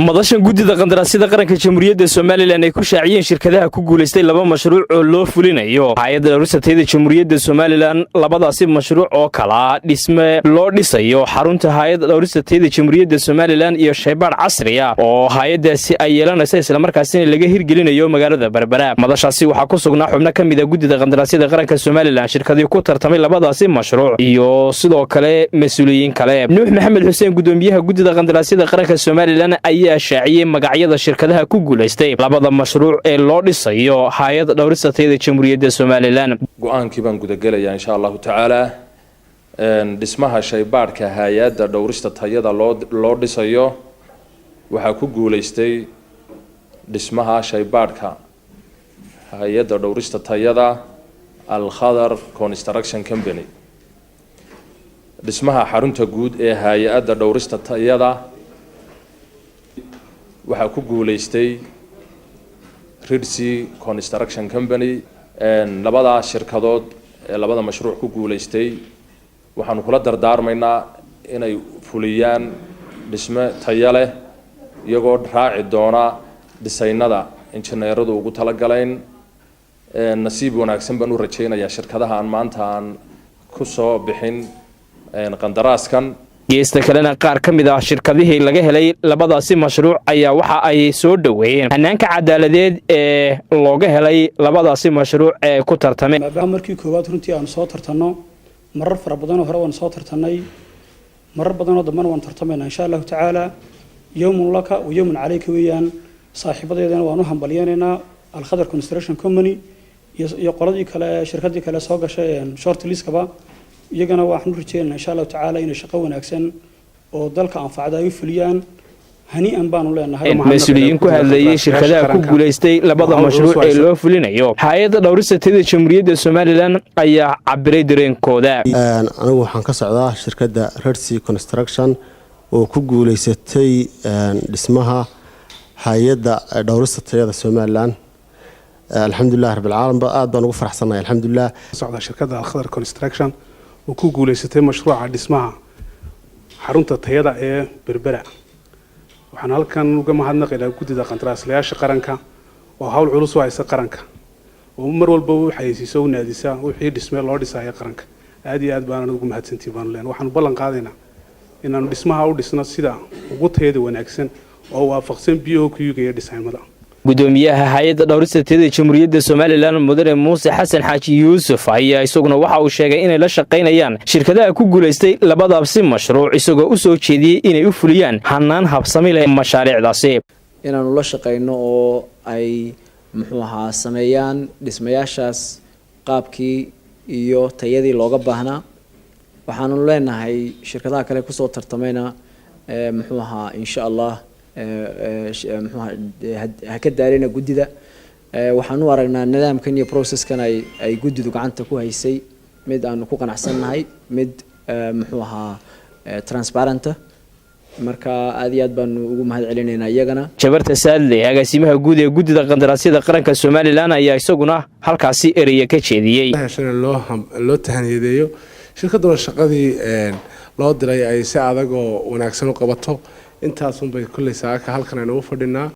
madashan guddida qandaraasyada qaranka jamhuuriyadda Soomaaliland ay ku shaaciyeen shirkadaha ku guuleystay laba mashruuc oo loo fulinayo hay'adda dhowristayda jamhuuriyadda Soomaaliland labadaasi mashruuc oo kala dhisme loo dhisayo xarunta hay'adda dhowristayda jamhuuriyadda Soomaaliland iyo shaybaar casri ah oo hay'addaasi ay yeelanayso isla markaasina laga hirgelinayo magaalada Berbera. madashaasi waxaa ku sugnaa xubno ka mid ah guddida qandaraasyada qaranka Soomaaliland shirkadii ku tartamay labadaasi mashruuc iyo sidoo kale mas'uuliyiin kale. Nuux Maxamed Xuseen gudoomiyaha guddida qandaraasyada qaranka Soomaaliland ayaa shaaciyay magacyada shirkadaha ku guuleystay labada mashruuc ee loo dhisayo hay'adda dhowristayda jamhuuriyadda Soomaaliland. go'aankii baan gudagelayaa insha Allah ta'ala dhismaha shaybaarka hay'adda dhowrista tayada loo dhisayo waxa ku guuleystay dhismaha shaybaarka hay'adda dhowrista tayada Al-Khadar Construction Company. dhismaha xarunta guud ee hay'adda dhowrista tayada waxa ku guuleystay Ridsi Construction Company. labada shirkadood ee labada mashruuc ku guuleystay waxaan kula dardaarmaynaa inay fuliyaan dhisme tayo leh iyagoo raaci doona dhisaynada injineeradu ugu tala galeen. nasiib wanaagsan baan u rajaynayaa shirkadaha aan maanta aan ku soo bixin qandaraaskan. geesta kalena qaar ka mid ah shirkadihii laga helay labadaasi mashruuc ayaa waxa ay soo dhaweeyeen hanaanka cadaaladeed ee looga helay labadaasi mashruuc ee ku tartamay. markii koowaad runtii aan soo tartano marar fara badan oo hore waan soo tartanay marar badan oo dambana waan tartamayna insha Allah ta'ala yawmun laka wa yawmun alayka weeyaan saaxiibadeedana waan u hambalyeynaa Al-Khadar Construction Company iyo qoladii kale shirkadii kale soo gashay short list-kaba iyagana waxaan u rajaynaynaa insha Allah ta'ala inay shaqo wanaagsan oo dalka anfacada ay fuliyaan hanii'an baan u leenahay. mas'uuliyiin ku hadlayay shirkadaha ku guuleystay labada mashruuc ee loo fulinayo hay'adda dhowristayda jamhuuriyadda Soomaaliland ayaa cabiray dareenkooda. anigu waxaan ka socdaa shirkadda Ridsi Construction oo ku guuleysatay dhismaha hay'adda dhowristayda Soomaaliland. alxamdulillah rabbil caalamiin aad baan ugu faraxsanahay. alxamdulillah socda shirkadda Al-Khadar Construction oo ku guuleysatay mashruuca dhismaha xarunta tayada ee Berbera. waxaan halkan uga mahadnaqaynaa guddida qandaraaslayaasha qaranka oo hawl culus u haysta qaranka oo mar walba uu xayeysiiso u naadisa wixii dhisme loo dhisayo qaranka. aad iyo aad baan ugu mahadsantihiin baan leenahay. waxaan ballan qaadaynaa inaanu dhismaha u dhisno sida ugu tayada wanaagsan oo waafaqsan BOQ-ga iyo dhisaymada. gudoomiyaha hay'adda dhowristayda jamhuuriyadda Soomaaliland mudane Muuse Xasan Xaaji Yuusuf ayaa isaguna waxa uu sheegay inay la shaqeynayaan shirkadaha ku guuleystay labadaasi mashruuc isagoo u soo jeediyay inay u fuliyaan hanaan habsami leh mashaariicdaasi. inaanu la shaqeyno oo ay sameeyaan dhismayaashaas qaabkii iyo tayadii looga baahnaa. waxaanu leenahay shirkadaha kale ku soo tartamayna insha Allah haka daarina guddida. waxaan u aragnaa nidaamkan iyo processkan ay guddidu gacanta ku haysay mid aan ku qanacsanahay mid transparent. marka aad iyo aad baan ugu mahad celinaynaa iyagana. Jabarta Saadle agaasimaha guud ee guddida qandaraasyada qaranka Soomaaliland ayaa isaguna halkaasi erey ka jeediyay. loo tahaniyadeeyo shirkadda shaqadii loo diray ay si adag oo wanaagsan u qabato. intaas un bay kulli saaka halkan aynu u fadhinaa.